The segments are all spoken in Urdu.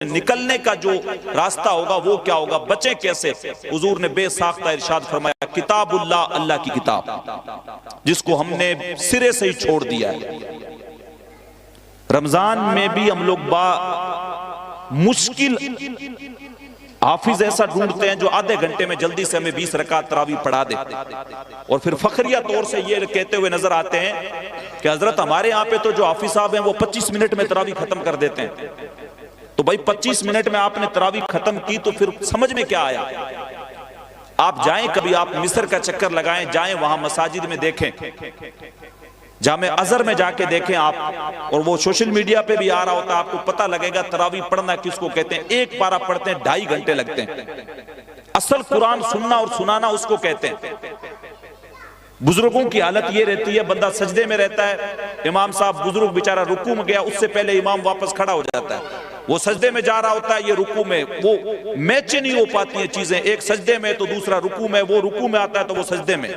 نکلنے کا جو راستہ ہوگا وہ کیا ہوگا، بچیں کیسے؟ حضور نے بے ساختہ ارشاد فرمایا کتاب اللہ، اللہ کی کتاب جس کو ہم نے سرے سے ہی چھوڑ دیا ہے۔ رمضان میں بھی ہم لوگ مشکل حافظ ایسا ڈھونڈتے ہیں جو آدھے گھنٹے میں جلدی سے ہمیں 20 رکعت تراویح پڑھا دے، اور پھر فخریہ طور سے یہ کہتے ہوئے نظر آتے ہیں کہ حضرت ہمارے یہاں پہ تو جو حافظ صاحب ہیں وہ 25 منٹ میں تراویح ختم کر دیتے ہیں۔ تو بھائی 25 منٹ میں آپ نے تراویح ختم کی تو پھر سمجھ میں کیا آیا؟ آپ جائیں کبھی، آپ مصر کا چکر لگائیں، جائیں وہاں مساجد میں دیکھیں، جامع ازہر میں جا کے دیکھیں آپ، اور وہ سوشل میڈیا پہ بھی آ رہا ہوتا ہے، آپ کو پتہ لگے گا تراویح پڑھنا کس کو کہتے ہیں۔ ایک پارہ پڑھتے ہیں 2.5 گھنٹے لگتے ہیں۔ اصل قرآن سننا اور سنانا اس کو کہتے ہیں۔ بزرگوں کی حالت یہ رہتی ہے، بندہ سجدے میں رہتا ہے، امام صاحب بزرگ بیچارہ رکوع میں گیا، اس سے پہلے امام واپس کھڑا ہو جاتا ہے، وہ سجدے میں جا رہا ہوتا ہے، یہ رکوع میں، وہ میچ نہیں ہو پاتی ہیں چیزیں، ایک سجدے میں تو دوسرا رکوع میں، وہ رکوع میں آتا ہے تو وہ سجدے میں۔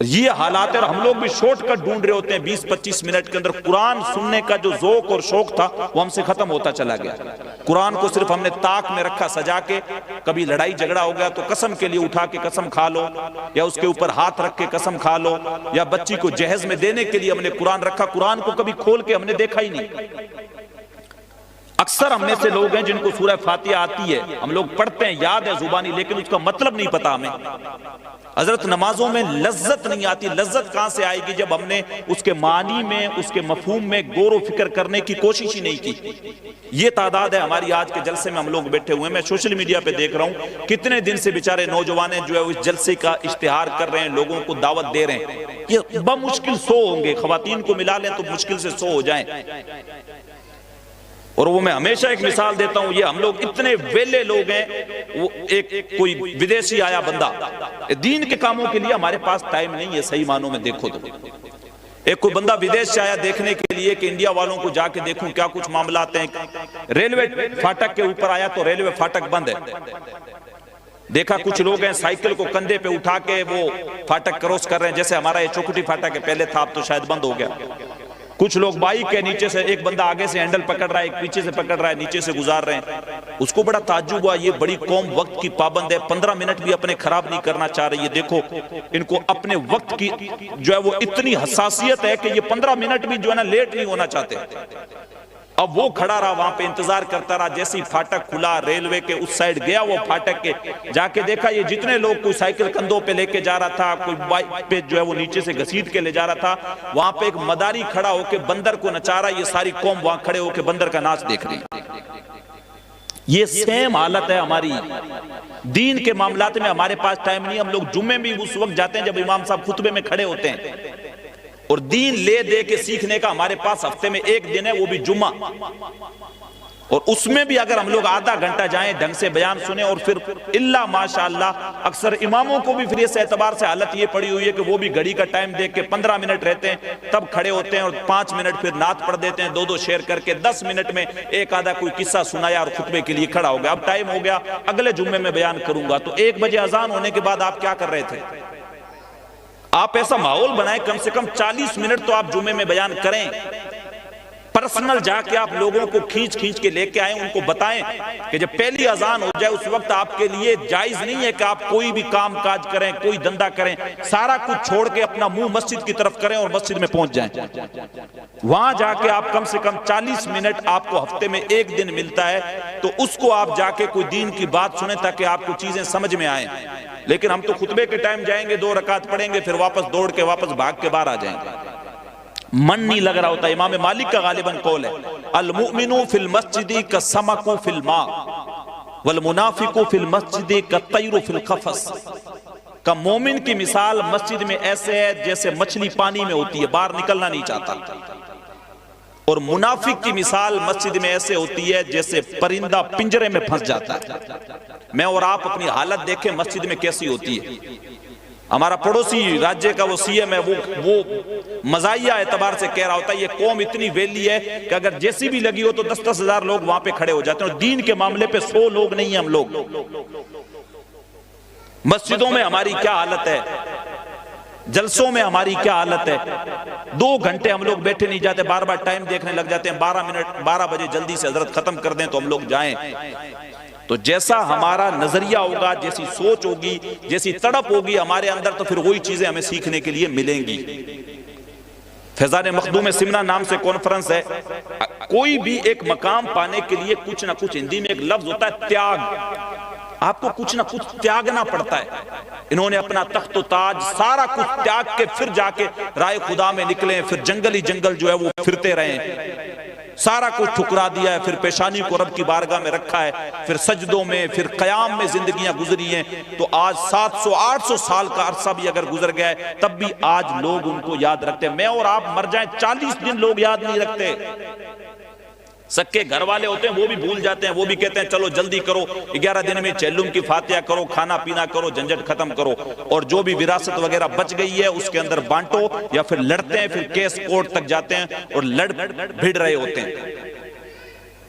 یہ حالات ہے، اور ہم لوگ بھی شارٹ کٹ ڈھونڈ رہے ہوتے ہیں 20-25 منٹ کے اندر۔ قرآن سننے کا جو ذوق اور شوق تھا وہ ہم سے ختم ہوتا چلا گیا۔ قرآن کو صرف ہم نے طاق میں رکھا سجا کے، کبھی لڑائی جھگڑا ہو گیا تو قسم کے لیے اٹھا کے قسم کھا لو، یا اس کے اوپر ہاتھ رکھ کے قسم کھا لو، یا بچی کو جہیز میں دینے کے لیے ہم نے قرآن رکھا، قرآن کو کبھی کھول کے ہم نے دیکھا ہی نہیں۔ اکثر ہم میں سے لوگ ہیں جن کو سورہ فاتحہ آتی ہے، ہم لوگ پڑھتے ہیں، یاد ہے زبانی، لیکن اس کا مطلب نہیں پتا ہمیں۔ حضرت نمازوں میں لذت نہیں آتی، لذت کہاں سے آئے گی جب ہم نے اس کے معنی میں، اس کے مفہوم میں غور و فکر کرنے کی کوشش ہی نہیں کی۔ یہ تعداد ہے ہماری آج کے جلسے میں ہم لوگ بیٹھے ہوئے ہیں۔ میں سوشل میڈیا پہ دیکھ رہا ہوں کتنے دن سے بیچارے نوجوان جو ہے اس جلسے کا اشتہار کر رہے ہیں، لوگوں کو دعوت دے رہے ہیں۔ یہ بمشکل 100 ہوں گے، خواتین کو ملا لیں تو مشکل سے 100 ہو جائیں۔ اور وہ میں ہمیشہ ایک مثال دیتا ہوں، یہ ہم لوگ اتنے ویلے لوگ ہیں، وہ ایک کوئی ودیشی آیا بندہ، دین کے کاموں کے لیے ہمارے پاس ٹائم نہیں ہے، صحیح معنوں میں دیکھو تو ایک کوئی بندہ ودیش سے آیا دیکھنے کے لیے کہ انڈیا والوں کو جا کے دیکھوں کیا کچھ معاملات ہیں۔ ریلوے فاٹک کے اوپر آیا تو ریلوے فاٹک بند ہے، دیکھا کچھ لوگ ہیں سائیکل کو کندھے پہ اٹھا کے وہ فاٹک کروس کر رہے ہیں، جیسے ہمارا یہ چوکٹی فاٹک ہے، پہلے تھا اب تو شاید بند ہو گیا۔ کچھ لوگ بائک کے نیچے سے، ایک بندہ آگے سے ہینڈل پکڑ رہا ہے، ایک پیچھے سے پکڑ رہا ہے، نیچے سے گزار رہے ہیں۔ اس کو بڑا تعجب ہوا، یہ بڑی قوم وقت کی پابند ہے، 15 منٹ بھی اپنے خراب نہیں کرنا چاہ رہی ہے۔ دیکھو ان کو اپنے وقت کی جو ہے وہ اتنی حساسیت ہے کہ یہ 15 منٹ بھی جو ہے نا لیٹ نہیں ہونا چاہتے۔ اب وہ کھڑا رہا وہاں پہ، انتظار کرتا رہا، جیسے ہی فاٹک کھلا ریلوے کے اس سائیڈ گیا، وہ فاٹک کے جا کے دیکھا یہ جتنے لوگ، کوئی سائیکل کندھوں پہ لے کے جا رہا تھا، کوئی بائک پہ جو ہے وہ نیچے سے گھسیٹ کے لے جا رہا تھا، وہاں پہ ایک مداری کھڑا ہو کے بندر کو نچا رہا، یہ ساری قوم وہاں کھڑے ہو کے بندر کا ناچ دیکھ رہی۔ یہ سیم حالت ہے ہماری دین کے معاملات میں، ہمارے پاس ٹائم نہیں۔ ہم لوگ جمعے بھی اس وقت جاتے ہیں جب امام صاحب خطبے میں کھڑے ہوتے ہیں، اور دین لے دے کے سیکھنے کا ہمارے پاس ہفتے میں ایک دن ہے، وہ بھی جمعہ، اور اس میں بھی اگر ہم لوگ آدھا گھنٹہ جائیں، ڈھنگ سے بیان سنیں، اور پھر اللہ ماشاءاللہ اکثر اماموں کو بھی پھر اس اعتبار سے حالت یہ پڑی ہوئی ہے کہ وہ بھی گھڑی کا ٹائم دیکھ کے 15 منٹ رہتے ہیں تب کھڑے ہوتے ہیں، اور 5 منٹ پھر نعت پڑھ دیتے ہیں، 2 شعر کر کے 10 منٹ میں ایک آدھا کوئی قصہ سنایا اور خطبے کے لیے کھڑا ہو گیا۔ اب ٹائم ہو گیا، اگلے جمعے میں بیان کروں گا۔ تو 1 بجے اذان ہونے کے بعد آپ کیا کر رہے تھے؟ آپ ایسا ماحول بنائیں، کم سے کم 40 منٹ تو آپ جمعے میں بیان کریں، پرسنل جا کے آپ لوگوں کو کھینچ کے لے کے آئیں، ان کو بتائیں کہ جب پہلی اذان ہو جائے اس وقت آپ کے لیے جائز نہیں ہے کہ آپ کوئی بھی کام کاج کریں، کوئی دندہ کریں، سارا کچھ چھوڑ کے اپنا منہ مسجد کی طرف کریں اور مسجد میں پہنچ جائیں۔ وہاں جا کے آپ کم سے کم 40 منٹ آپ کو ہفتے میں ایک دن ملتا ہے، تو اس کو آپ جا کے کوئی دین کی بات سنیں تاکہ آپ کو چیزیں سمجھ میں آئیں۔ لیکن ہم تو خطبے کے ٹائم جائیں گے، 2 رکعت پڑھیں گے، پھر واپس دوڑ کے واپس بھاگ کے باہر آ جائیں گے، من نہیں لگ رہا ہوتا۔ امام مالک کا غالباً قول ہے، المؤمن فی المسجد کالسمک فی الماء والمنافق فی المسجد کالطیر فی القفص۔ کہ مومن کی مثال مسجد میں ایسے ہے جیسے مچھلی پانی میں ہوتی ہے، باہر نکلنا نہیں چاہتا، اور منافق کی مثال مسجد میں ایسے ہوتی ہے جیسے پرندہ پنجرے میں پھنس جاتا ہے۔ میں اور آپ اپنی حالت دیکھیں مسجد میں کیسی ہوتی ہے۔ ہمارا پڑوسی راجے کا وہ سی ایم ہے، وہ مزاحیہ اعتبار سے کہہ رہا ہوتا ہے یہ قوم اتنی ویلی ہے کہ اگر جیسی بھی لگی ہو تو 10-10 ہزار لوگ وہاں پہ کھڑے ہو جاتے ہیں، اور دین کے معاملے پہ 100 لوگ نہیں ہیں ہم لوگ۔ مسجدوں میں ہماری کیا حالت ہے؟ جلسوں میں ہماری کیا حالت ہے، 2 گھنٹے ہم لوگ بیٹھے نہیں جاتے، بار بار ٹائم دیکھنے لگ جاتے ہیں، 12 بجے جلدی سے حضرت ختم کر دیں تو ہم لوگ جائیں۔ تو جیسا ہمارا نظریہ ہوگا، جیسی سوچ ہوگی، جیسی تڑپ ہوگی ہمارے اندر، تو پھر وہی چیزیں ہمیں سیکھنے کے لیے ملیں گی۔ فیضان مخدوم سمنہ نام سے کانفرنس ہے، کوئی بھی ایک مقام پانے کے لیے کچھ نہ کچھ، ہندی میں ایک لفظ ہوتا ہے تیاگ، آپ کو کچھ نہ کچھ تیاگنا پڑتا ہے۔ انہوں نے اپنا تخت و تاج سارا کچھ تیاگ کے پھر جا کے رائے خدا میں نکلے، پھر جنگل ہی جنگل جو ہے وہ پھرتے رہے، سارا کچھ ٹھکرا دیا ہے، پھر پیشانی کو رب کی بارگاہ میں رکھا ہے، پھر سجدوں میں، پھر قیام میں زندگیاں گزری ہیں۔ تو آج 700-800 سال کا عرصہ بھی اگر گزر گیا ہے، تب بھی آج لوگ ان کو یاد رکھتے ہیں۔ میں اور آپ مر جائیں 40 دن لوگ یاد نہیں رکھتے۔ سکے گھر والے ہوتے ہیں وہ بھی بھول جاتے ہیں، وہ بھی کہتے ہیں چلو جلدی کرو، 11 دن میں چیلم کی فاتحہ کرو، کھانا پینا کرو، جھنجھٹ ختم کرو، اور جو بھی وراثت وغیرہ بچ گئی ہے اس کے اندر بانٹو، یا پھر لڑتے ہیں، پھر کیس کورٹ تک جاتے ہیں اور لڑ بھڑ رہے ہوتے ہیں۔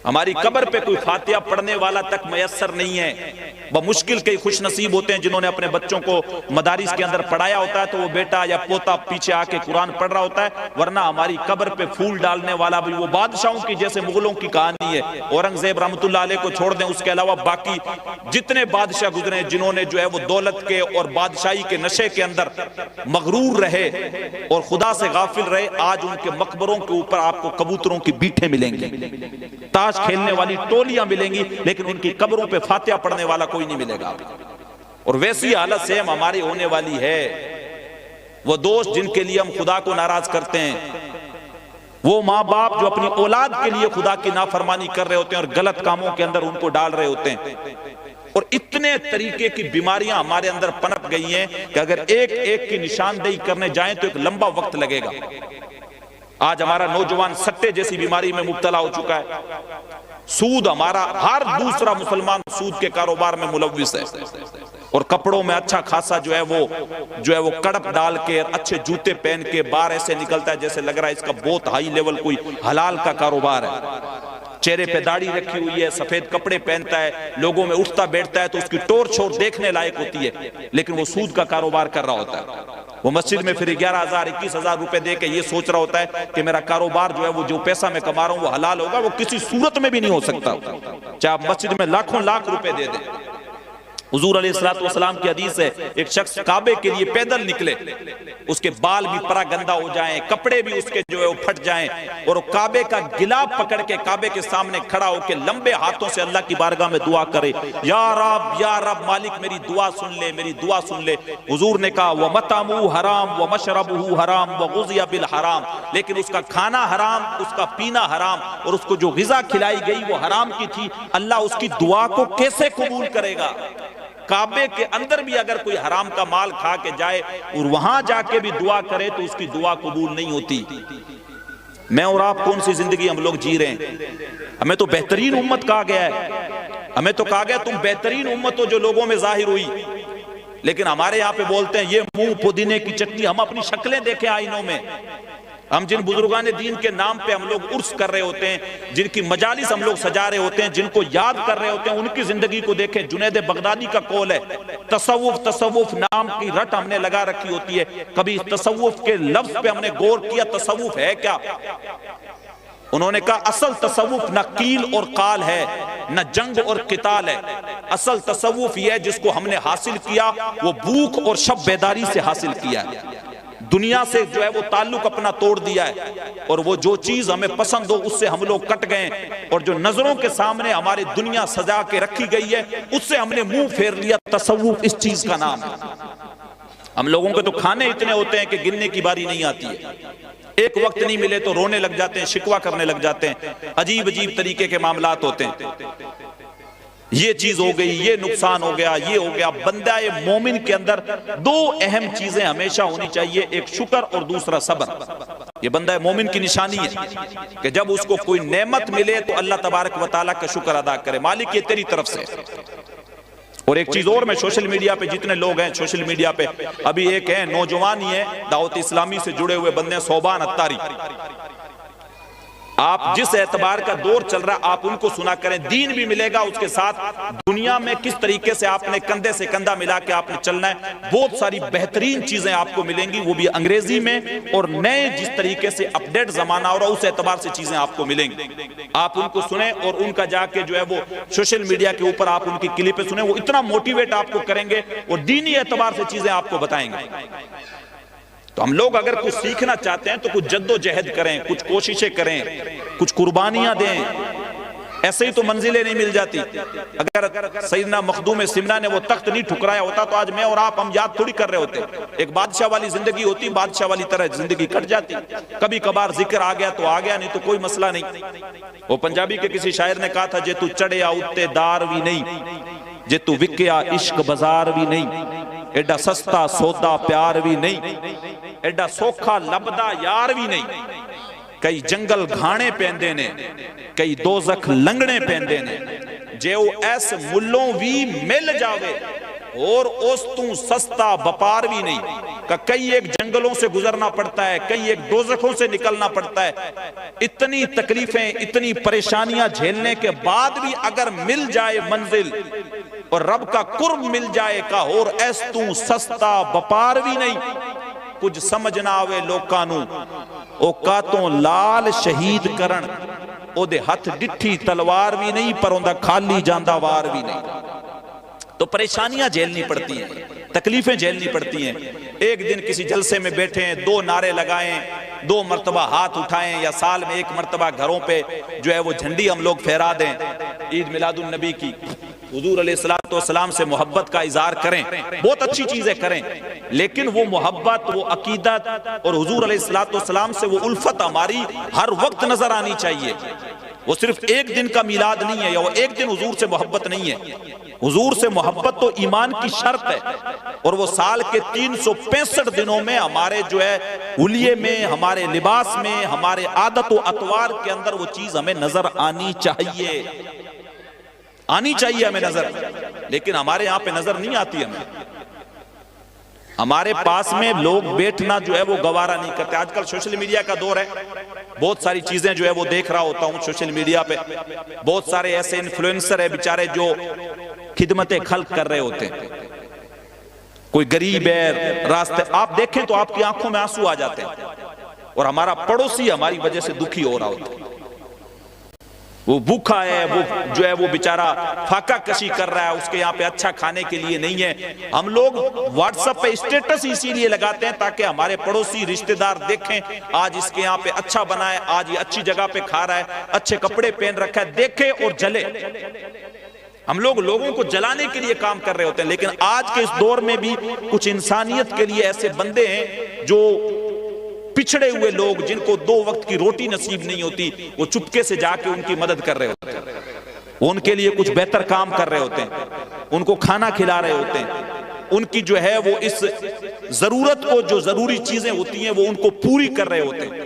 ہماری قبر پہ کوئی فاتحہ پڑھنے والا تک میسر نہیں ہے۔ بمشکل کئی خوش نصیب ہوتے ہیں جنہوں نے اپنے بچوں کو مدارس کے اندر پڑھایا ہوتا ہے تو وہ بیٹا یا پوتا پیچھے آ کے قرآن پڑھ رہا ہوتا ہے، ورنہ ہماری قبر پہ پھول ڈالنے والا بھی وہ بادشاہوں کی جیسے مغلوں کی کہانی ہے۔ اورنگزیب رحمۃ اللہ علیہ کو چھوڑ دیں، اس کے علاوہ باقی جتنے بادشاہ گزرے ہیں جنہوں نے جو ہے وہ دولت کے اور بادشاہی کے نشے کے اندر مغرور رہے اور خدا سے غافل رہے، آج ان کے مقبروں کے اوپر آپ کو کبوتروں کی بیٹھیں ملیں گی، تاش کھیلنے والی ٹولیاں ملیں گی، لیکن ان کی قبروں پہ فاتحہ پڑھنے والا کوئی نہیں ملے گا۔ اور ویسی حالت سے ہماری ہونے والی ہے۔ وہ دوست جن کے لیے ہم خدا کو ناراض کرتے ہیں، وہ ماں باپ جو اپنی اولاد کے لیے خدا کی نافرمانی کر رہے ہوتے ہیں اور غلط کاموں کے اندر ان کو ڈال رہے ہوتے ہیں، اور اتنے طریقے کی بیماریاں ہمارے اندر پنپ گئی ہیں کہ اگر ایک ایک کی نشاندہی کرنے جائیں تو ایک لمبا وقت لگے گا۔ آج ہمارا نوجوان سٹے جیسی بیماری میں مبتلا ہو چکا ہے، سود، ہمارا ہر دوسرا مسلمان سود کے کاروبار میں ملوث ہے، اور کپڑوں میں اچھا خاصا جو ہے وہ کڑپ ڈال کے اچھے جوتے پہن کے باہر ایسے نکلتا ہے جیسے لگ رہا ہے اس کا بہت ہائی لیول کوئی حلال کا کاروبار ہے۔ چہرے پہ داڑھی رکھی ہوئی ہے، سفید کپڑے پہنتا ہے، لوگوں میں اٹھتا بیٹھتا ہے تو اس کی ٹور چھوڑ دیکھنے لائق ہوتی ہے، لیکن وہ سود کا کاروبار کر رہا ہوتا ہے۔ وہ مسجد میں پھر 11,000 21,000 روپے دے کے یہ سوچ رہا ہوتا ہے کہ میرا کاروبار جو ہے وہ جو پیسہ میں کما رہا ہوں وہ حلال ہوگا، وہ کسی صورت میں بھی نہیں ہو سکتا، چاہے آپ مسجد میں لاکھوں لاکھ روپے دے دیں۔ حضور علیہ السلام کی حدیث ہے، ایک شخص کعبے کے لیے پیدل نکلے، اس کے بال بھی پرا گندا ہو جائیں، کپڑے بھی اس کے جو ہے وہ پھٹ جائیں، اور کعبے کا گلاب پکڑ کے کعبے کے سامنے کھڑا ہو کے لمبے ہاتھوں سے اللہ کی بارگاہ میں دعا کرے، یا رب مالک میری دعا سن لے، میری دعا سن لے۔ حضور نے کہا وَمَطْعَمُهُ حرام وَمَشْرَبُهُ حرام وَغُذِيَ بِالْحَرام، لیکن اس کا کھانا حرام، اس کا پینا حرام، اور اس کو جو غذا کھلائی گئی وہ حرام کی تھی، اللہ اس کی دعا کو کیسے قبول کرے گا؟ کعبے کے اندر بھی اگر کوئی حرام کا مال کھا کے جائے اور وہاں جا کے بھی دعا کرے تو اس کی دعا قبول نہیں ہوتی۔ میں اور آپ کون سی زندگی ہم لوگ جی رہے ہیں؟ ہمیں تو بہترین امت کہا گیا ہے، ہمیں تو کہا گیا تم بہترین امت ہو جو لوگوں میں ظاہر ہوئی، لیکن ہمارے یہاں پہ بولتے ہیں یہ منہ پودینے کی چٹنی۔ ہم اپنی شکلیں دیکھیں آئینوں میں، ہم جن بزرگان دین کے نام پہ ہم لوگ عرس کر رہے ہوتے ہیں، جن کی مجالس ہم لوگ سجا رہے ہوتے ہیں، جن کو یاد کر رہے ہوتے ہیں، ان کی زندگی کو دیکھیں۔ جنید بغدادی کا قول ہے، تصوف نام کی رٹ ہم نے لگا رکھی ہوتی ہے، کبھی تصوف کے لفظ پہ ہم نے غور کیا تصوف ہے کیا؟ انہوں نے کہا اصل تصوف نہ قیل اور قال ہے، نہ جنگ اور قتال ہے، اصل تصوف یہ ہے جس کو ہم نے حاصل کیا وہ بھوک اور شب بیداری سے حاصل کیا ہے، دنیا سے جو ہے وہ تعلق اپنا توڑ دیا ہے، اور وہ جو چیز ہمیں پسند ہو اس سے ہم لوگ کٹ گئے، اور جو نظروں کے سامنے ہماری دنیا سجا کے رکھی گئی ہے اس سے ہم نے منہ پھیر لیا۔ تصوف اس چیز کا نام ہے۔ ہم لوگوں کے تو کھانے اتنے ہوتے ہیں کہ گننے کی باری نہیں آتی ہے، ایک وقت نہیں ملے تو رونے لگ جاتے ہیں، شکوہ کرنے لگ جاتے ہیں، عجیب طریقے کے معاملات ہوتے ہیں، یہ چیز ہو گئی، یہ نقصان ہو گیا، یہ ہو گیا۔ بندہ مومن کے اندر 2 اہم چیزیں ہمیشہ ہونی چاہیے، ایک شکر اور دوسرا صبر۔ یہ بندہ مومن کی نشانی ہے کہ جب اس کو کوئی نعمت ملے تو اللہ تبارک و تعالیٰ کا شکر ادا کرے، مالک یہ تیری طرف سے۔ اور ایک چیز اور، میں سوشل میڈیا پہ جتنے لوگ ہیں سوشل میڈیا پہ، ابھی ایک ہے نوجوان ہی ہے دعوت اسلامی سے جڑے ہوئے بندے، صوبان اتاری، آپ جس اعتبار کا دور چل رہا ہے آپ ان کو سنا کریں، دین بھی ملے گا، اس کے ساتھ دنیا میں کس طریقے سے آپ نے کندھے سے کندھا ملا کے آپ نے چلنا ہے، بہت ساری بہترین چیزیں آپ کو ملیں گی، وہ بھی انگریزی میں، اور نئے جس طریقے سے اپڈیٹ زمانہ ہو رہا ہے اس اعتبار سے چیزیں آپ کو ملیں گی۔ آپ ان کو سنیں اور ان کا جا کے جو ہے وہ سوشل میڈیا کے اوپر آپ ان کی کلپیں سنیں، وہ اتنا موٹیویٹ آپ کو کریں گے اور دینی اعتبار سے چیزیں آپ کو بتائیں گے۔ تو ہم لوگ اگر کچھ سیکھنا چاہتے ہیں تو کچھ جد و جہد کریں، کچھ کوششیں کریں، کچھ قربانیاں دیں، ایسے ہی تو منزلیں نہیں مل جاتی۔ اگر سیدنا مخدوم سمنہ نے وہ تخت نہیں ٹھکرایا ہوتا تو آج میں اور آپ ہم یاد تھوڑی کر رہے ہوتے۔ ایک بادشاہ والی زندگی ہوتی، بادشاہ والی طرح زندگی کٹ جاتی، کبھی کبھار ذکر آ گیا تو آ گیا، نہیں تو کوئی مسئلہ نہیں۔ وہ پنجابی کے کسی شاعر نے کہا تھا، جے تو چڑھیا اتے دار بھی نہیں، جے تو وکیا عشق بازار بھی نہیں، ایڈا سستا سودا پیار بھی نہیں، ایڈا سوکھا لبدا یار بھی نہیں، کئی جنگل گھانے پیندے نے، کئی دوزخ لنگنے پیندے نے، جے او ایس ملوں بھی مل جاوے اور اس تو سستا بپار بھی نہیں، کہ کئی ایک جنگلوں سے گزرنا پڑتا ہے، کئی ایک دوزخوں سے نکلنا پڑتا ہے، اتنی تکلیفیں اتنی پریشانیاں جھیلنے کے بعد بھی اگر مل جائے منزل اور رب کا قرب مل جائے کہ اور ایس تو سستا بپار بھی نہیں، کچھ سمجھنا آوے لوکاں نوں او کاتوں لال شہید کرن، او دے ہتھ ڈٹھی تلوار بھی نہیں پر اندہ کھالی جاندہ وار بھی نہیں۔ تو پریشانیاں جھیلنی پڑتی ہیں، تکلیفیں جھیلنی پڑتی ہیں۔ ایک دن کسی جلسے میں بیٹھے ہیں، 2 نعرے لگائیں، 2 مرتبہ ہاتھ اٹھائیں، یا سال میں 1 مرتبہ گھروں پہ جو ہے وہ جھنڈی ہم لوگ پھیرا دیں، عید میلاد النبی کی، حضور علیہ السلام سے محبت کا اظہار کریں، بہت اچھی چیزیں کریں، لیکن وہ محبت، وہ عقیدت اور حضور علیہ السلام سے وہ الفت ہماری ہر وقت نظر آنی چاہیے۔ وہ صرف ایک دن کا میلاد نہیں ہے، یا وہ ایک دن حضور سے محبت نہیں ہے۔ حضور سے محبت تو ایمان کی شرط ہے، اور وہ سال کے 365 دنوں میں ہمارے جو ہے حلیے میں، ہمارے لباس میں، ہمارے عادت و اطوار کے اندر وہ چیز ہمیں نظر آنی چاہیے، آنی چاہیے ہمیں نظر، لیکن ہمارے یہاں پہ نظر نہیں آتی ہمیں۔ ہمارے پاس میں لوگ بیٹھنا جو ہے وہ گوارا نہیں کرتے۔ آج کل سوشل میڈیا کا دور ہے، بہت ساری چیزیں جو ہے وہ دیکھ رہا ہوتا ہوں سوشل میڈیا پہ، بہت سارے ایسے انفلوئنسر ہیں بیچارے جو خدمت خلق کر رہے ہوتے ہیں، کوئی غریب ہے راستے آپ دیکھیں تو آپ کی آنکھوں میں آنسو آ جاتے ہیں، اور ہمارا پڑوسی ہماری وجہ سے دکھی ہو رہا ہوتا ہے، وہ بھوکا ہے، وہ جو ہے وہ بیچارہ فاقہ کشی کر رہا ہے، اس کے یہاں پہ اچھا کھانے کے لیے نہیں ہے۔ ہم لوگ واٹس ایپ پہ اسٹیٹس اسی لیے لگاتے ہیں تاکہ ہمارے پڑوسی رشتہ دار دیکھیں آج اس کے یہاں پہ اچھا بنا ہے، آج یہ اچھی جگہ پہ کھا رہا ہے، اچھے کپڑے پہن رکھا ہے، دیکھے اور جلے۔ ہم لوگ لوگوں کو جلانے کے لیے کام کر رہے ہوتے ہیں، لیکن آج کے اس دور میں بھی کچھ انسانیت کے لیے ایسے بندے ہیں جو پچھڑے ہوئے لوگ، جن کو 2 وقت کی روٹی نصیب نہیں ہوتی، وہ چپکے سے جا کے ان کی مدد کر رہے ہوتے ہیں، وہ ان کے لیے کچھ بہتر کام کر رہے ہوتے ہیں، ان کو کھانا کھلا رہے ہوتے ہیں، ان کی جو ہے وہ اس ضرورت کو، جو ضروری چیزیں ہوتی ہیں وہ ان کو پوری کر رہے ہوتے ہیں۔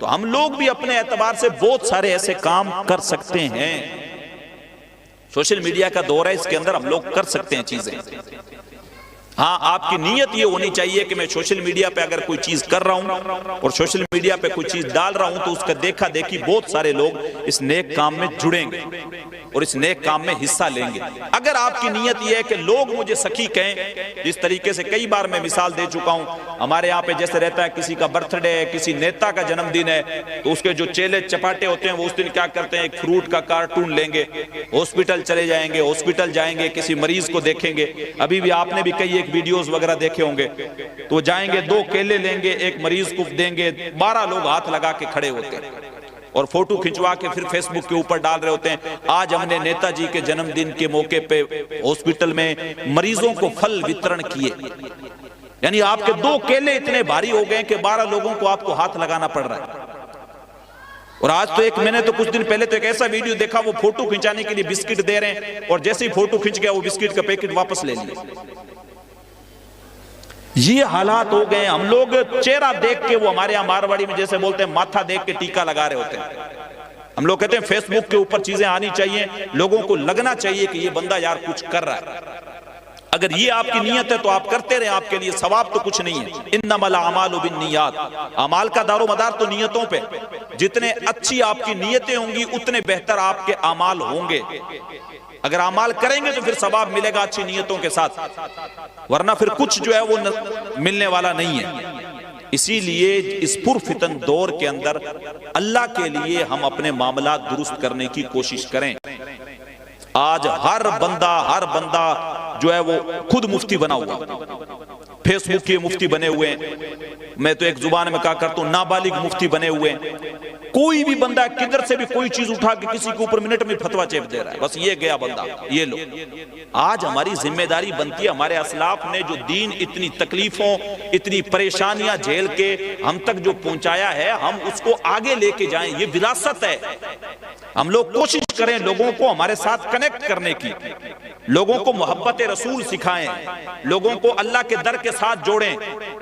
تو ہم لوگ بھی اپنے اعتبار سے بہت سارے ایسے کام کر سکتے ہیں۔ سوشل میڈیا کا دور ہے، اس کے اندر ہم لوگ کر سکتے ہیں چیزیں۔ ہاں، آپ کی نیت یہ ہونی چاہیے کہ میں سوشل میڈیا پہ اگر کوئی چیز کر رہا ہوں اور سوشل میڈیا پہ کوئی چیز ڈال رہا ہوں تو اس کا دیکھا دیکھی بہت سارے لوگ اس نیک کام میں جڑیں گے اور اس نیک کام میں حصہ لیں گے۔ اگر آپ کی نیت یہ ہے کہ لوگ مجھے سخی کہیں، جس طریقے سے کئی بار میں مثال دے چکا ہوں، ہمارے یہاں پہ جیسے رہتا ہے کسی کا برتھ ڈے ہے، کسی نیتا کا جنم دن ہے، تو اس کے جو چیلے چپاٹے ہوتے ہیں وہ اس دن کیا کرتے ہیں، ایک فروٹ کا کارٹون لیں گے، ہاسپٹل چلے جائیں گے، ہاسپٹل جائیں گے، کسی مریض کو دیکھیں گے۔ ابھی بھی آپ نے بھی کئی ایک ویڈیوز وغیرہ دیکھے ہوں گے، تو جائیں گے 2 کیلے لیں گے، ایک مریض کو دیں گے، 12 لوگ ہاتھ لگا کے کھڑے ہوتے ہیں اور فوٹو کھنچوا کے پھر فیس بک کے اوپر ڈال رہے ہوتے ہیں۔ آج ہم نے نیتا جی کے جنم دن کے موقع پہ ہاسپٹل میں مریضوں کو پھل وترن کیے، یعنی آپ کے 2 کیلے اتنے بھاری ہو گئے کہ 12 لوگوں کو آپ کو ہاتھ لگانا پڑ رہا ہے۔ اور آج تو میں نے تو کچھ دن پہلے تو ایک ایسا ویڈیو دیکھا، وہ فوٹو کھنچانے کے لیے بسکٹ دے رہے ہیں اور جیسے ہی فوٹو کھنچ گیا وہ بسکٹ کا پیکٹ واپس لے لیے۔ یہ حالات ہو گئے۔ ہم لوگ چہرہ دیکھ کے، وہ ہمارے یہاں مارواڑی میں جیسے بولتے ہیں ماتھا دیکھ کے ٹیکا لگا رہے ہوتے ہیں۔ ہم لوگ کہتے ہیں فیس بک کے اوپر چیزیں آنی چاہیے، لوگوں کو لگنا چاہیے کہ یہ بندہ یار کچھ کر رہا ہے۔ اگر یہ آپ کی نیت ہے تو آپ کرتے رہیں، آپ کے لیے ثواب تو کچھ نہیں ہے۔ انما الاعمال بالنیات، اعمال کا دار و مدار تو نیتوں پہ، جتنے اچھی آپ کی نیتیں ہوں گی اتنے بہتر آپ کے اعمال ہوں گے۔ اگر اعمال کریں گے تو پھر ثواب ملے گا اچھی نیتوں کے ساتھ، ورنہ پھر کچھ جو ہے وہ ملنے والا نہیں ہے۔ اسی لیے اس پرفتن دور کے اندر اللہ کے لیے ہم اپنے معاملات درست کرنے کی کوشش کریں۔ آج ہر بندہ جو ہے وہ خود مفتی بنا ہوا، فیس بک کے مفتی بنے ہوئے ہیں، میں تو ایک زبان میں کہا کرتا ہوں نابالغ مفتی بنے ہوئے ہیں۔ کوئی بھی بندہ کدھر سے بھی کوئی چیز اٹھا کے کسی کے اوپر منٹ میں فتویٰ چیپ دے رہا ہے، بس یہ گیا بندہ، یہ لو۔ آج ہماری ذمہ داری بنتی ہے، ہمارے اسلاف نے جو دین اتنی تکلیفوں اتنی پریشانیاں جھیل کے ہم تک جو پہنچایا ہے، ہم اس کو آگے لے کے جائیں، یہ وراثت ہے۔ ہم لوگ کوشش کریں لوگوں کو ہمارے ساتھ کنیکٹ کرنے کی، لوگوں کو محبت رسول سکھائیں، لوگوں کو اللہ کے در کے ساتھ جوڑیں،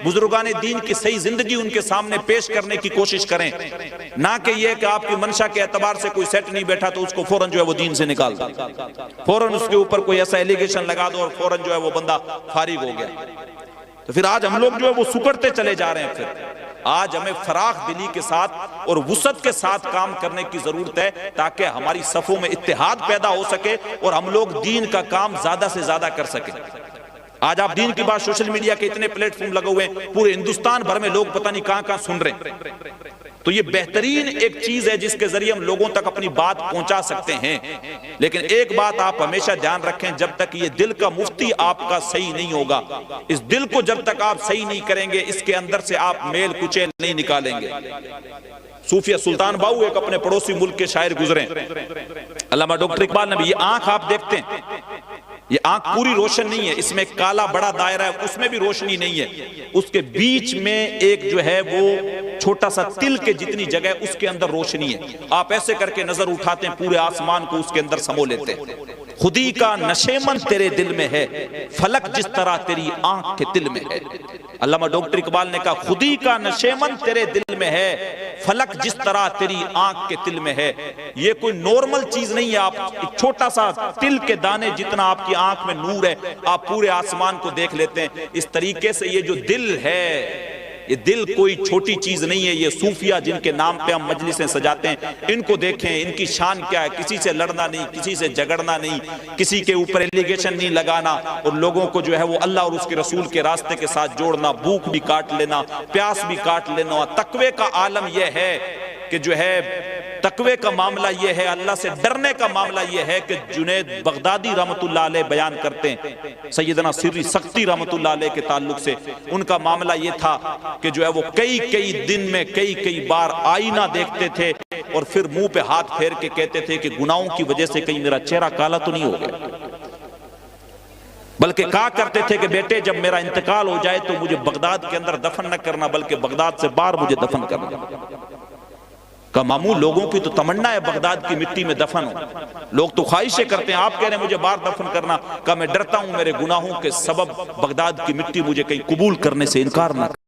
بزرگان دین کی صحیح زندگی ان کے سامنے پیش کرنے کی کوشش کریں، نہ کہ یہ کہ آپ کی منشا کے اعتبار سے کوئی سیٹ نہیں بیٹھا تو اس کو فوراً جو ہے وہ دین سے نکال دو، فوراً اس کے اوپر کوئی ایسا ایلیگیشن لگا دو اور فوراً جو ہے وہ بندہ فارغ ہو گیا۔ تو پھر آج ہم لوگ جو ہے وہ سکڑتے چلے جا رہے ہیں۔ پھر آج ہمیں فراخ دلی کے ساتھ اور وسعت کے ساتھ کام کرنے کی ضرورت ہے تاکہ ہماری صفوں میں اتحاد پیدا ہو سکے اور ہم لوگ دین کا کام زیادہ سے زیادہ کر سکیں۔ آج آپ دین کی بات سوشل میڈیا کے اتنے پلیٹ فارم لگے ہوئے ہیں، پورے ہندوستان بھر میں لوگ پتہ نہیں کہاں کہاں سن رہے ہیں۔ تو یہ بہترین ایک چیز ہے جس کے ذریعے ہم لوگوں تک اپنی بات پہنچا سکتے ہیں، لیکن ایک بات آپ ہمیشہ دھیان رکھیں، جب تک یہ دل کا مفتی آپ کا صحیح نہیں ہوگا، اس دل کو جب تک آپ صحیح نہیں کریں گے، اس کے اندر سے آپ میل کچیل نہیں نکالیں گے۔ صوفیہ سلطان باؤ ایک اپنے پڑوسی ملک کے شاعر گزرے، علامہ ڈاکٹر اقبال نے بھی، یہ آنکھ آپ دیکھتے ہیں، یہ آنکھ پوری روشن نہیں ہے، اس میں کالا بڑا دائرہ ہے، اس میں بھی روشنی نہیں ہے، اس کے بیچ میں ایک جو ہے وہ چھوٹا سا تل کے جتنی جگہ اس کے اندر روشنی ہے، آپ ایسے کر کے نظر اٹھاتے ہیں پورے آسمان کو اس کے اندر سمو لیتے ہیں۔ خودی کا نشیمن تیرے دل میں ہے، فلک جس طرح تیری آنکھ کے دل میں ہے۔ علامہ ڈاکٹر اقبال نے کہا خودی کا نشیمن تیرے دل میں ہے، فلک جس طرح تیری آنکھ کے دل میں ہے۔ یہ کوئی نارمل چیز نہیں ہے، آپ ایک چھوٹا سا تل کے دانے جتنا آپ کی آنکھ میں نور ہے، آپ پورے آسمان کو دیکھ لیتے ہیں۔ اس طریقے سے یہ جو دل ہے، یہ دل کوئی چھوٹی چیز نہیں ہے۔ یہ صوفیہ جن کے نام پہ ہم مجلسیں سجاتے ہیں، ان کو دیکھیں، ان کی شان کیا ہے، کسی سے لڑنا نہیں، کسی سے جھگڑنا نہیں، کسی کے اوپر ایلیگیشن نہیں لگانا، اور لوگوں کو جو ہے وہ اللہ اور اس کے رسول کے راستے کے ساتھ جوڑنا، بھوک بھی کاٹ لینا، پیاس بھی کاٹ لینا۔ تقوی کا عالم یہ ہے کہ جو ہے تقوی کا معاملہ یہ ہے، اللہ سے ڈرنے کا معاملہ یہ ہے کہ جنید بغدادی رحمت اللہ علیہ بیان کرتے ہیں، سیدنا سری سختی رحمت اللہ علیہ کے تعلق سے ان کا معاملہ یہ تھا کہ جو ہے وہ کئی دن میں کئی بار آئینہ دیکھتے تھے اور پھر منہ پہ ہاتھ پھیر کے کہتے تھے کہ گناہوں کی وجہ سے کہیں میرا چہرہ کالا تو نہیں ہو گیا، بلکہ کہا کرتے تھے کہ بیٹے جب میرا انتقال ہو جائے تو مجھے بغداد کے اندر دفن نہ کرنا بلکہ بغداد سے باہر مجھے دفن کرنا۔ کہ معمول لوگوں کی تو تمنا ہے بغداد کی مٹی میں دفن ہو، لوگ تو خواہشیں کرتے ہیں، آپ کہہ رہے ہیں مجھے باہر دفن کرنا، کہ میں ڈرتا ہوں میرے گناہوں کے سبب بغداد کی مٹی مجھے کہیں قبول کرنے سے انکار نہ کرے۔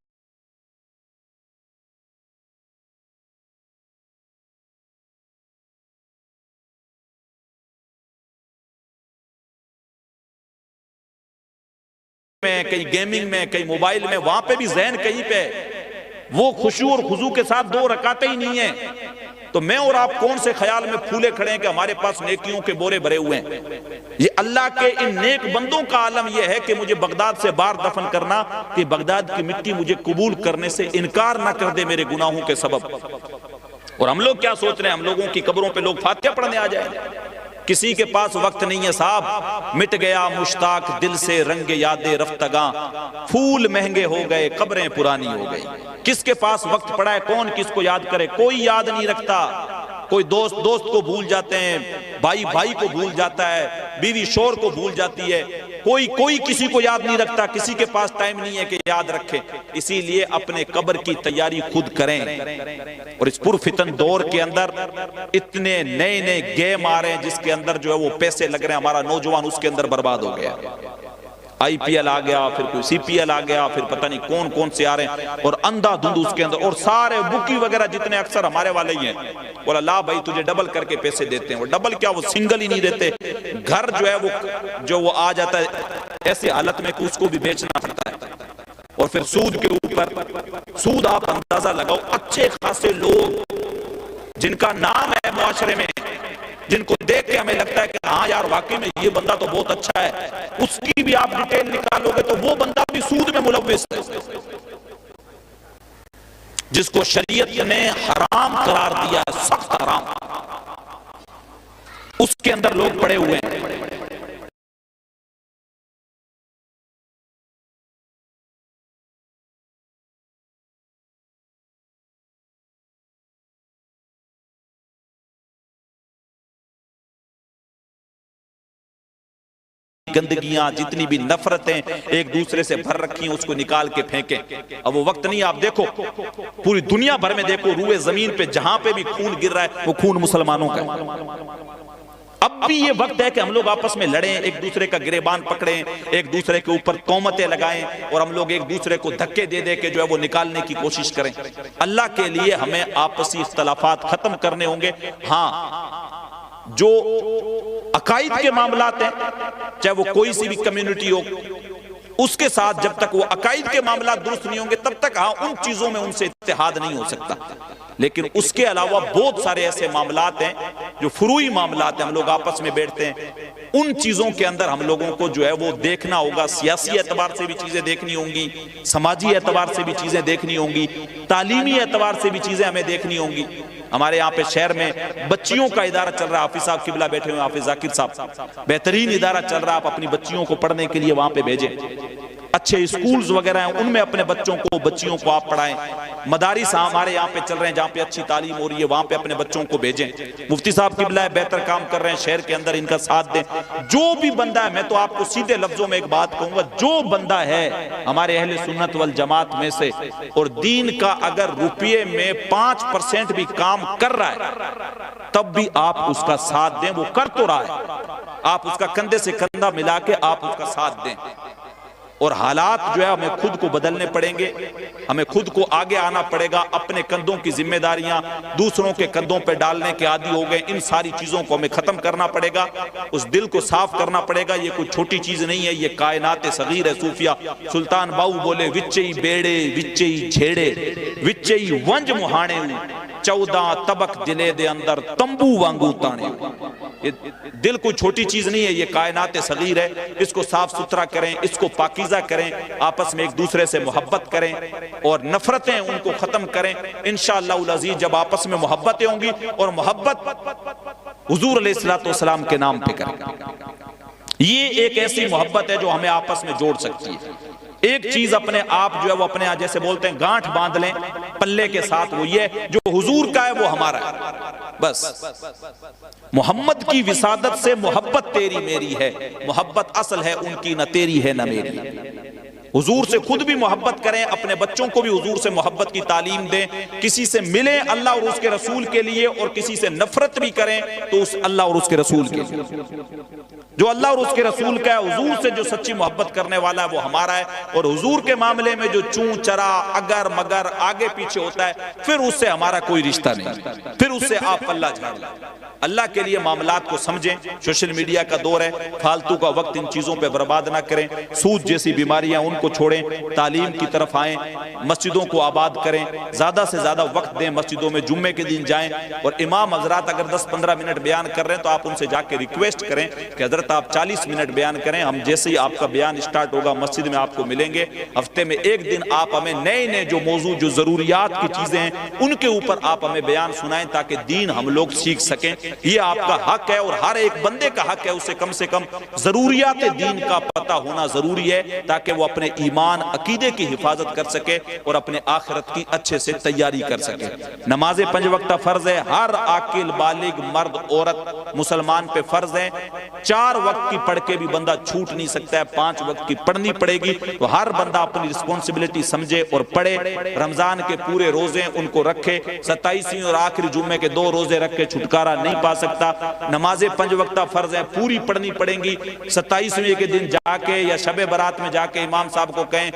کہیں گیمنگ میں، کہیں موبائل میں، وہاں پہ بھی ذہن کہیں پہ وہ خشوع اور خضوع کے ساتھ دو رکعتیں ہی نہیں ہیں، تو میں اور آپ کون سے خیال میں پھولے کھڑے ہیں کہ ہمارے پاس نیکیوں کے بورے بھرے ہوئے ہیں۔ یہ اللہ کے ان نیک بندوں کا عالم یہ ہے کہ مجھے بغداد سے باہر دفن کرنا کہ بغداد کی مٹی مجھے قبول کرنے سے انکار نہ کر دے میرے گناہوں کے سبب۔ اور ہم لوگ کیا سوچ رہے ہیں، ہم لوگوں کی قبروں پہ لوگ فاتحہ پڑھنے آ جائیں، کسی کے پاس وقت نہیں ہے صاحب، مٹ گیا مشتاق دل سے رنگ یاد رفتگاں، پھول مہنگے ہو گئے قبریں پرانی ہو گئی۔ کس کے پاس وقت پڑا ہے، کون کس کو یاد کرے، کوئی یاد نہیں رکھتا، کوئی دوست کو بھول جاتے ہیں، بھائی کو بھول جاتا ہے، بیوی شور کو بھول جاتی ہے، کوئی کسی کو یاد نہیں رکھتا، کسی کے پاس ٹائم نہیں ہے کہ یاد رکھے۔ اسی لیے اپنے قبر کی تیاری خود کریں، اور اس پرفتن دور کے اندر اتنے نئے گیم آ رہے ہیں جس کے اندر جو ہے وہ پیسے لگ رہے ہیں، ہمارا نوجوان اس کے اندر برباد ہو گیا۔ آئی پی ایل آ گیا، پھر کوئی سی پی ایل آ گیا، پھر پتہ نہیں کون کون سے آ رہے ہیں، اور اندھا دھند اس کے اندر، اور سارے بکی وغیرہ جتنے اکثر ہمارے والے ہی ہیں، بولا لا بھائی تجھے ڈبل کر کے پیسے دیتے ہیں، وہ ڈبل کیا، وہ سنگل ہی نہیں دیتے، گھر جو ہے وہ آ جاتا ہے ایسی حالت میں کہ اس کو بھی بیچنا پڑتا ہے۔ اور پھر سود کے اوپر سود، آپ اندازہ لگاؤ، اچھے خاصے لوگ جن کا نام ہے معاشرے میں، جن کو دیکھ کے ہمیں لگتا ہے کہ ہاں یار واقعی میں یہ بندہ تو بہت اچھا ہے، اس کی بھی آپ ڈیٹیل نکالو گے تو وہ بندہ بھی سود میں ملوث ہے، جس کو شریعت نے حرام قرار دیا، سخت حرام، اس کے اندر لوگ پڑے ہوئے ہیں۔ گندگیاں جتنی بھی نفرتیں ایک دوسرے سے بھر رکھی ہیں اس کو نکال کے پھینکیں۔ اب وہ وقت نہیں، آپ دیکھو پوری دنیا بھر میں دیکھو، روئے زمین پہ جہاں پہ بھی خون گر رہا ہے وہ خون مسلمانوں کا ہے۔ اب بھی یہ وقت ہے کہ ہم لوگ آپس میں لڑیں، ایک دوسرے کا گریبان پکڑیں، ایک دوسرے کے اوپر تہمتیں لگائیں، اور ہم لوگ ایک دوسرے کو دھکے دے دے کے جو ہے وہ نکالنے کی کوشش کریں۔ اللہ کے لیے ہمیں آپسی اختلافات ختم کرنے ہوں گے۔ ہاں، جو عقائد کے معاملات ہیں، چاہے وہ کوئی سی بھی کمیونٹی ہو، اس کے ساتھ جب تک وہ عقائد کے معاملات درست نہیں ہوں گے تب تک ہاں ان چیزوں میں ان سے اتحاد نہیں ہو سکتا۔ لیکن اس کے علاوہ بہت سارے ایسے معاملات ہیں جو فروعی معاملات ہیں، ہم لوگ آپس میں بیٹھتے ہیں، ان چیزوں کے اندر ہم لوگوں کو جو ہے وہ دیکھنا ہوگا، سیاسی اعتبار سے بھی چیزیں دیکھنی ہوں گی، سماجی اعتبار سے بھی چیزیں دیکھنی ہوں گی، تعلیمی اعتبار سے بھی چیزیں ہمیں دیکھنی ہوں گی۔ ہمارے یہاں پہ شہر میں بچیوں کا ادارہ چل رہا ہے، حافظ صاحب قبلہ بیٹھے ہوئے، حافظ ذاکر صاحب، بہترین ادارہ چل رہا ہے، آپ اپنی بچیوں کو پڑھنے کے لیے وہاں پہ بھیجیں۔ اچھے اسکولز وغیرہ ہیں، ان میں اپنے بچیوں کو آپ پڑھائیں۔ مدارس ہمارے یہاں پہ چل رہے ہیں جہاں پہ اچھی تعلیم ہو رہی ہے، وہاں پہ اپنے بچوں کو بھیجیں۔ مفتی صاحب قبلہ ہے، بہتر کام کر رہے ہیں شہر کے اندر، ان کا ساتھ دیں۔ جو بھی بندہ ہے، میں تو آپ کو سیدھے لفظوں میں ایک بات کہوں گا، جو بندہ ہے ہمارے اہل سنت والجماعت میں سے اور دین کا اگر روپیے میں 5% بھی کام کر رہا ہے تب بھی آپ اس کا ساتھ دیں، وہ کر تو رہا ہے، آپ اس کا کندھے سے کندھا ملا کے آپ اس کا ساتھ دیں۔ اور حالات جو ہے ہمیں خود کو بدلنے پڑیں گے، ہمیں خود کو آگے آنا پڑے گا، اپنے کندھوں کی ذمہ داریاں دوسروں کے کندھوں پہ ڈالنے کے عادی ہو گئے، ان ساری چیزوں کو ہمیں ختم کرنا پڑے گا، اس دل کو صاف کرنا پڑے گا۔ یہ کوئی چھوٹی چیز نہیں ہے، یہ کائنات صغیر ہے۔ صوفیہ سلطان باؤ بولے، وچئی بیڑے وچئی جھیڑے وچئی ونج مہانے 14 طبق دلے دے اندر تمبو وانگو تانے۔ یہ دل کوئی چھوٹی چیز نہیں ہے، یہ کائنات صغیر ہے، اس کو صاف ستھرا کریں، اس کو پاکیزہ کریں، آپس میں ایک دوسرے سے محبت کریں اور نفرتیں ان کو ختم کریں۔ انشاءاللہ العزیز جب آپس میں محبتیں ہوں گی، اور محبت حضور علیہ السلام کے نام پہ کریں، یہ ایک ایسی محبت ہے جو ہمیں آپس میں جوڑ سکتی ہے۔ ایک چیز اپنے آپ جو ہے وہ اپنے آپ جیسے بولتے ہیں گانٹھ باندھ لیں پلے کے ساتھ، وہ یہ جو حضور کا ہے وہ ہمارا ہے، بس محمد کی وسادت سے محبت تیری میری ہے، محبت اصل ہے ان کی، نہ تیری ہے نہ میری۔ حضور سے خود بھی محبت کریں، اپنے بچوں کو بھی حضور سے محبت کی تعلیم دیں، کسی سے ملیں اللہ اور اس کے رسول کے لیے، اور کسی سے نفرت بھی کریں تو اس اللہ اور اس کے رسول کے لیے۔ جو اللہ اور اس کے رسول کا ہے، حضور سے جو سچی محبت کرنے والا ہے وہ ہمارا ہے، اور حضور کے معاملے میں جو چون چرا اگر مگر آگے پیچھے ہوتا ہے پھر اس سے ہمارا کوئی رشتہ نہیں، پھر اس سے آپ اللہ جھاڑ لیں۔ اللہ کے لیے معاملات کو سمجھیں، سوشل میڈیا کا دور ہے، فالتو کا وقت ان چیزوں پہ برباد نہ کریں، سود جیسی بیماریاں ان کو چھوڑیں، تعلیم کی طرف آئیں، مسجدوں کو آباد کریں، زیادہ سے زیادہ وقت دیں، مسجدوں میں جمعے کے دن جائیں، اور امام حضرات اگر 10-15 منٹ بیان کر رہے ہیں تو آپ ان سے جا کے ریکویسٹ کریں کہ حضرت آپ 40 منٹ بیان کریں، ہم جیسے ہی آپ کا بیان سٹارٹ ہوگا مسجد میں آپ کو ملیں گے، ہفتے میں ایک دن آپ ہمیں نئے نئے جو موضوع جو ضروریات کی چیزیں ہیں ان کے اوپر آپ ہمیں بیان سنائیں تاکہ دین ہم لوگ سیکھ سکیں۔ یہ آپ کا حق ہے، اور ہر ایک بندے کا حق ہے اسے کم سے کم ضروریات دین کا پتہ ہونا ضروری ہے تاکہ وہ اپنے ایمان عقیدے کی حفاظت کر سکے اور اپنے آخرت کی اچھے سے تیاری کر سکے۔ نماز 5 وقتہ فرض ہے، ہر عاقل بالغ مرد عورت مسلمان پہ فرض ہے۔ 4 وقت کی پڑھ کے بھی بندہ چھوٹ نہیں سکتا ہے، 5 وقت کی پڑھنی پڑے گی۔ تو ہر بندہ اپنی رسپانسبلٹی سمجھے اور پڑھے۔ رمضان کے پورے روزے ان کو رکھے، 27ویں اور آخری جمعے کے 2 روزے رکھ کے چھٹکارا نہیں پا سکتا۔ نماز 5 وقتہ فرض ہے، پوری پڑھنی پڑیں گی۔ 27ویں کے دن جا کے یا شب برات میں جا کے امام صاحب کو کہیں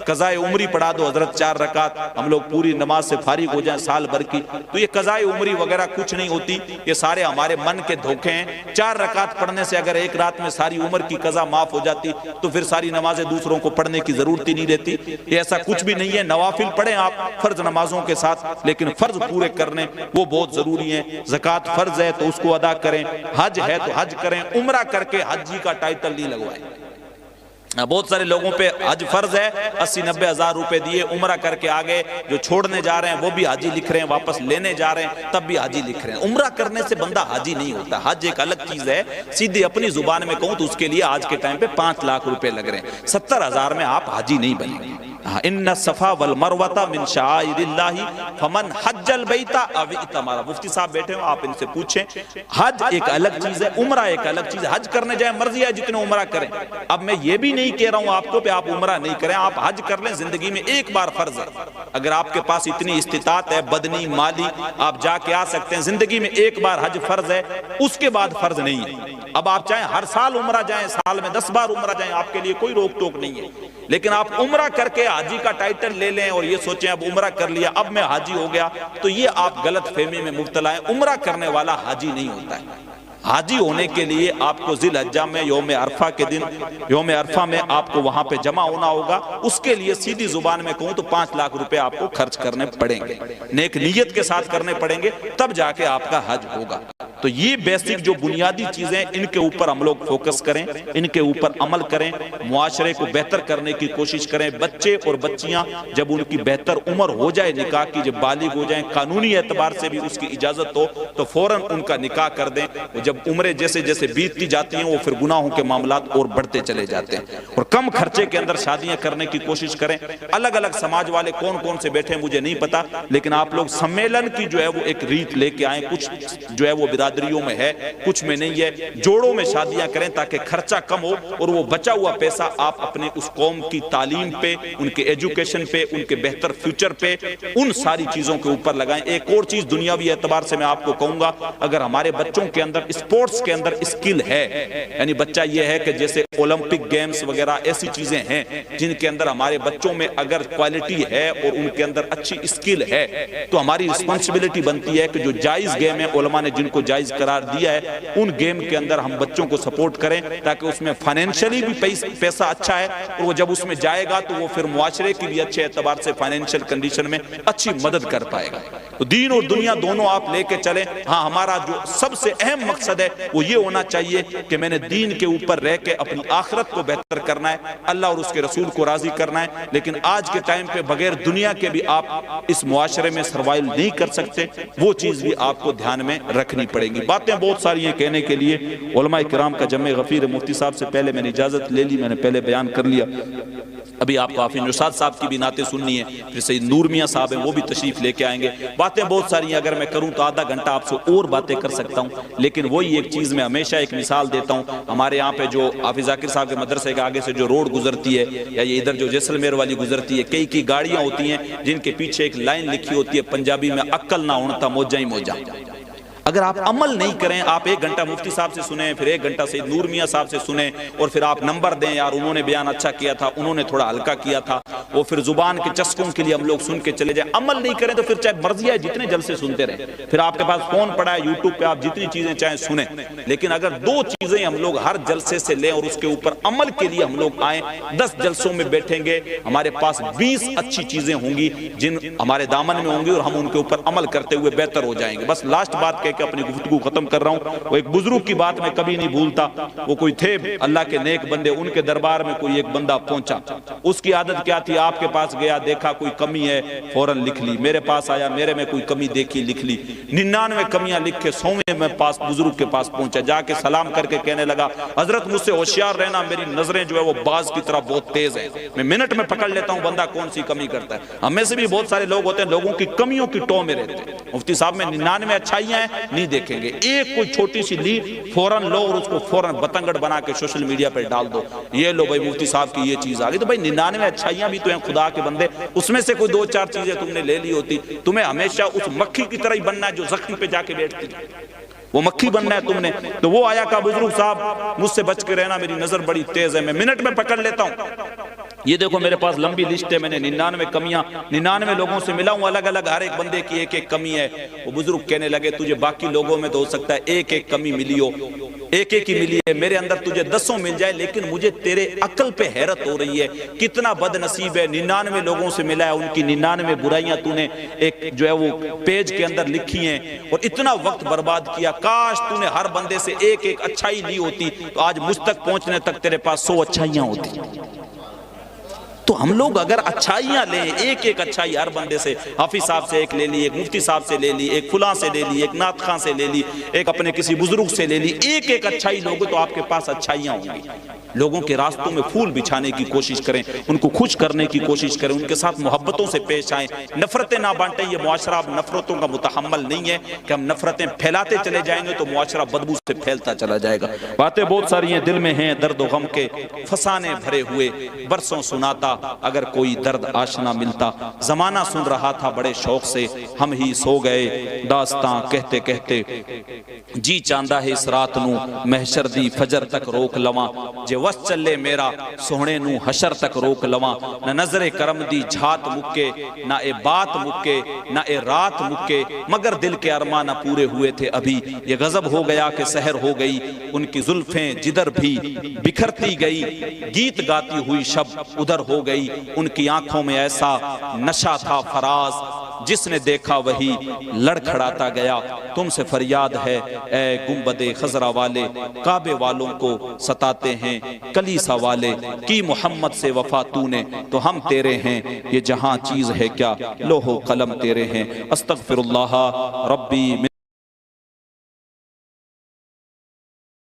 قضائے عمری پڑھا دو حضرت 4 رکعت، ہم لوگ پوری نماز سے فارغ ہو جائیں سال بھر کی۔ تو یہ قضائے عمری وغیرہ کچھ نہیں ہوتی، یہ سارے ہمارے من کے دھوکے ہیں۔ 4 رکعت پڑھنے سے اگر ایک رات میں ساری عمر کی قضا معاف ہو جاتی تو پھر ساری نمازیں دوسروں کو پڑھنے کی ضرورت ہی نہیں رہتی۔ یہ ایسا کچھ بھی نہیں ہے، نوافل پڑھیں آپ فرض نمازوں کے ساتھ، لیکن فرض پورے کرنے وہ بہت ضروری ہیں۔ زکوٰۃ فرض ہے تو اس کو ادا کریں، حج ہے تو حج کریں، عمرہ کر کے حجی کا ٹائٹل نہیں لگوائیں۔ بہت سارے لوگوں پہ حج فرض ہے، 80-90 ہزار روپے دیے عمرہ کر کے آگے، جو چھوڑنے جا رہے ہیں وہ بھی حاجی لکھ رہے ہیں، واپس لینے جا رہے ہیں تب بھی حاجی لکھ رہے ہیں۔ عمرہ کرنے سے بندہ حاجی نہیں ہوتا، حج ایک الگ چیز ہے۔ سیدھی اپنی زبان میں کہوں تو اس کے لیے آج کے ٹائم پہ 5 لاکھ روپے لگ رہے ہیں، 70 ہزار میں آپ حاجی نہیں بنیں گے۔ ان الصفا والمروہ من شعائر اللہ فمن حج البیت او اعتمر۔ مفتی صاحب بیٹھے ہو، آپ ان سے پوچھیں۔ حج ایک الگ چیز ہے، عمرہ ایک الگ چیز ہے۔ حج کرنے جائیں، مرضی ہے جتنے عمرہ کریں۔ اب میں یہ بھی نہیں کہہ رہا ہوں آپ کو کہ آپ عمرہ نہیں کریں، آپ حج کر لیں، زندگی میں ایک بار فرض ہے۔ اگر آپ کے پاس اتنی استطاعت ہے بدنی مالی، آپ جا کے آ سکتے ہیں، زندگی میں ایک بار حج فرض ہے، اس کے بعد فرض نہیں ہے۔ اب آپ چاہیں ہر سال عمرہ جائیں، سال میں 10 بار عمرہ جائیں، آپ کے لیے کوئی روک ٹوک نہیں ہے۔ لیکن آپ عمرہ کر کے حاجی کا ٹائٹل لے لیں اور یہ سوچیں اب عمرہ کر لیا اب میں حاجی ہو گیا، تو یہ آپ غلط فہمی میں مبتلا ہیں۔ عمرہ کرنے والا حاجی نہیں ہوتا ہے۔ حاجی ہونے کے لیے آپ کو ذی الحجہ میں یوم عرفہ کے دن، یوم عرفہ میں آپ کو وہاں پہ جمع ہونا ہوگا۔ اس کے لیے سیدھی زبان میں کہوں تو 5 لاکھ روپے آپ کو خرچ کرنے پڑیں گے، نیک نیت کے ساتھ کرنے پڑیں گے، تب جا کے آپ کا حج ہوگا۔ تو یہ بیسک جو بنیادی چیزیں، ان کے اوپر ہم لوگ فوکس کریں، ان کے اوپر عمل کریں، معاشرے کو بہتر کرنے کی کوشش کریں۔ بچے اور بچیاں جب ان کی بہتر عمر ہو جائے نکاح کی، جب بالغ ہو جائیں، قانونی اعتبار سے بھی اس کی اجازت ہو تو فوراً ان کا نکاح کر دیں۔ جب عمریں جیسے جیسے بیتتی جاتی ہیں وہ پھر گناہوں کے معاملات اور بڑھتے چلے جاتے ہیں، اور کم خرچے کے اندر شادیاں کرنے کی کوشش کریں۔ الگ الگ سماج والے کون کون سے بیٹھے ہیں مجھے نہیں پتا، لیکن آپ لوگ سمیلن کی جو ہے وہ ایک ریت لے کے آئیں۔ کچھ جو ہے وہ برادریوں میں ہے، کچھ میں نہیں ہے۔ جوڑوں میں شادیاں کریں تاکہ خرچہ کم ہو اور وہ بچا ہوا پیسہ آپ اپنے اس قوم کی تعلیم پہ، ان کے ایجوکیشن پہ، ان کے بہتر فیوچر پہ، ان ساری چیزوں کے اوپر لگائیں۔ ایک اور چیز دنیاوی اعتبار سے میں آپ کو کہوں گا، اگر ہمارے بچوں کے اندر اسپورٹس کے اندر اسکل ہے، یعنی بچہ یہ ہے کہ جیسے اولمپک گیمز وغیرہ ایسی چیزیں ہیں جن کے اندر ہمارے بچوں میں اگر کوالٹی ہے اور ان کے اندر اچھی اسکل ہے، تو ہماری رسپانسبلٹی بنتی ہے کہ جو جائز گیم ہے، علماء نے جن کو جائز قرار دیا ہے، ان گیم کے اندر ہم بچوں کو سپورٹ کریں تاکہ اس میں فائنینشلی بھی پیسہ اچھا ہے، اور وہ جب اس میں جائے گا تو وہ پھر معاشرے کی بھی اچھے اعتبار سے فائنینشل کنڈیشن میں اچھی مدد کر پائے گا۔ تو دین اور دنیا دونوں آپ لے کے چلیں۔ ہاں، ہمارا جو سب سے اہم مقصد ہے وہ یہ ہونا چاہیے کہ میں نے دین کے اوپر رہ کے اپنی آخرت کو بہتر کرنا ہے، اللہ اور اس کے رسول کو راضی کرنا ہے۔ لیکن آج کے ٹائم پہ بغیر دنیا کے بھی آپ اس معاشرے میں سروائیو نہیں کر سکتے، وہ چیز بھی آپ کو دھیان میں رکھنی پڑے گی۔ باتیں بہت ساری ہیں کہنے کے لیے، علماء کرام کا جمع غفیر، مفتی صاحب سے پہلے میں نے اجازت لے لی، میں نے پہلے بیان کر لیا۔ ابھی آپ کو حافظ نشاد صاحب کی بھی نعتیں سننی ہے، پھر سید نور میاں صاحب ہیں وہ بھی تشریف لے کے آئیں گے۔ باتیں بہت ساری ہیں، اگر میں کروں تو آدھا گھنٹہ آپ سے اور باتیں کر سکتا ہوں، لیکن وہی ایک چیز میں ہمیشہ ایک مثال دیتا ہوں۔ ہمارے یہاں پہ جو حافظ ذاکر صاحب کے مدرسے کے آگے سے جو روڈ گزرتی ہے، یا یہ ادھر جو جیسلمیر والی گزرتی ہے، کئی گاڑیاں ہوتی ہیں جن کے پیچھے ایک لائن لکھی ہوتی ہے پنجابی میں، عقل نہ ہونا موجہ ہی موجہ۔ اگر آپ عمل نہیں کریں، آپ 1 گھنٹہ مفتی صاحب سے سنیں، پھر 1 گھنٹہ سید نور میاں صاحب سے سنیں، اور پھر آپ نمبر دیں، یار انہوں نے بیان اچھا کیا تھا، انہوں نے تھوڑا ہلکا کیا تھا، وہ پھر زبان کے چسکوں کے لیے ہم لوگ سن کے چلے جائیں۔ عمل نہیں کریں تو پھر چاہے مرضی ہے جتنے جلسے سنتے رہیں، پھر آپ کے پاس فون پڑا ہے، یوٹیوب پہ آپ جتنی چیزیں چاہیں سنیں، لیکن اگر 2 چیزیں ہم لوگ ہر جلسے سے لیں اور اس کے اوپر عمل کے لیے ہم لوگ آئیں، 10 جلسوں میں بیٹھیں گے، ہمارے پاس 20 اچھی چیزیں ہوں گی جن ہمارے دامن میں ہوں گی، اور ہم ان کے اوپر عمل کرتے ہوئے بہتر ہو جائیں گے۔ بس لاسٹ بات کہہ کے اپنی گفتگو ختم کر رہا ہوں. وہ ایک بزرگ کی بات میں کبھی نہیں بھولتا. وہ کوئی تھے اللہ کے نیک بندے, ان کے دربار میں کوئی ایک بندہ پہنچا. اس کی عادت کیا تھی, آپ کے پاس گیا, دیکھا کوئی کمی ہے فوراً لکھ لی. میرے پاس آیا, میرے میں کوئی کمی دیکھی, لکھ لی. 99 کمیاں لکھ کے 100ویں میں پاس بزرگ کے پاس پہنچا. جا کے سلام کر کے کہنے لگا, حضرت مجھ سے ہوشیار رہنا, میری نظریں جو ہے وہ باز کی طرح بہت تیز ہیں, میں منٹ میں پکڑ لیتا ہوں بندہ کون سی کمی کرتا ہے. ہم میں سے بھی بہت سارے لوگ ہوتے ہیں لوگوں کی کمیوں کی ٹو میں رہتے ہیں. مفتی صاحب میں 99 اچھائیاں ہیں نہیں دیکھیں گے, ایک کوئی چھوٹی سی لی فوراً لو اور اس کو فوراً بتنگڑ بنا کے سوشل میڈیا پہ ڈال دو, یہ لو بھائی مفتی صاحب کی یہ چیز آ گئی. تو بھائی 99 اچھائیاں بھی تو ہیں خدا کے بندے, اس میں سے کوئی 2-4 چیزیں تم نے لے لی ہوتی. تمہیں ہمیشہ اس مکھی کی طرح ہی بننا ہے جو زخم پہ جا کے بیٹھتی, وہ مکھی بننا ہے تم نے. تو وہ آیا کہا, بزرگ صاحب مجھ سے بچ کے رہنا, میری نظر بڑی تیز ہے, میں منٹ میں پکڑ لیتا ہوں. یہ دیکھو میرے پاس لمبی لسٹ ہے, میں نے 99 کمیاں 99 لوگوں سے ملا ہوں, الگ الگ ہر ایک بندے کی ایک ایک کمی ہے. وہ بزرگ کہنے لگے, تجھے باقی لوگوں میں تو ہو سکتا ہے ایک ایک کمی ملی ہو, ایک ایک ہی ملی ہے, میرے اندر تجھے 10 مل جائے, لیکن مجھے تیرے عقل پہ حیرت ہو رہی ہے, کتنا بد نصیب ہے. 99 لوگوں سے ملا ہے, ان کی 99 برائیاں تو نے ایک جو ہے وہ پیج کے اندر لکھی ہیں, اور اتنا وقت برباد کیا. کاش تو نے ہر بندے سے ایک ایک اچھائی لی ہوتی تو آج مجھ تک پہنچنے تک تیرے پاس 100 اچھائیاں ہوتی. تو ہم لوگ اگر اچھائیاں لیں, ایک ایک اچھائی ہر بندے سے, حافظ صاحب سے ایک لے لی, ایک مفتی صاحب سے لے لی, ایک فلاں سے لے لی, ایک نعت خاں سے لے لی, ایک اپنے کسی بزرگ سے لے لی, ایک ایک اچھائی لوگوں تو آپ کے پاس اچھائیاں ہوں گی. لوگوں کے راستوں میں پھول بچھانے کی کوشش کریں, ان کو خوش کرنے کی کوشش کریں, ان کے ساتھ محبتوں سے پیش آئیں, نفرتیں نہ بانٹیں. یہ معاشرہ اب نفرتوں کا متحمل نہیں ہے کہ ہم نفرتیں پھیلاتے چلے جائیں گے تو معاشرہ بدبو سے پھیلتا چلا جائے گا. باتیں بہت ساری ہیں, دل میں ہیں درد و غم کے فسانے بھرے ہوئے, برسوں سناتا اگر کوئی درد آشنا ملتا. زمانہ سن رہا تھا بڑے شوق سے, ہم ہی سو گئے داستاں کہتے کہتے. جی چاندہ ہے اس رات نو, محشر دی فجر تک روک لواں, جے وس چلے میرا سوہنے نو حشر تک روک لواں. نہ نظر کرم دی جھات مکے, نہ اے بات مکے, نہ اے رات مکے, مگر دل کے ارمان نہ پورے ہوئے تھے ابھی. یہ غضب ہو گیا کہ سحر ہو گئی, ان کی زلفیں جدھر بھی بکھرتی گئی, گیت گاتی ہوئی شب ادھر ہو گئی. ان کی آنکھوں میں ایسا نشہ تھا فراز, جس نے دیکھا وہی لڑکھڑاتا گیا. تم سے فریاد ہے اے گنبد خضرا والے, کعبے والوں کو ستاتے ہیں کلیسا والے. کی محمد سے وفا تو نے تو ہم تیرے ہیں, یہ جہاں چیز ہے کیا لوح و قلم تیرے ہیں. استغفر اللہ ربی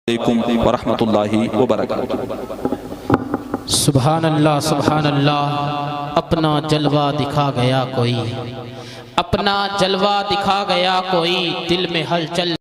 علیکم ورحمۃ اللہ وبرکاتہ. سبحان اللہ سبحان اللہ. اپنا جلوہ دکھا گیا کوئی, اپنا جلوہ دکھا گیا کوئی, دل میں ہلچل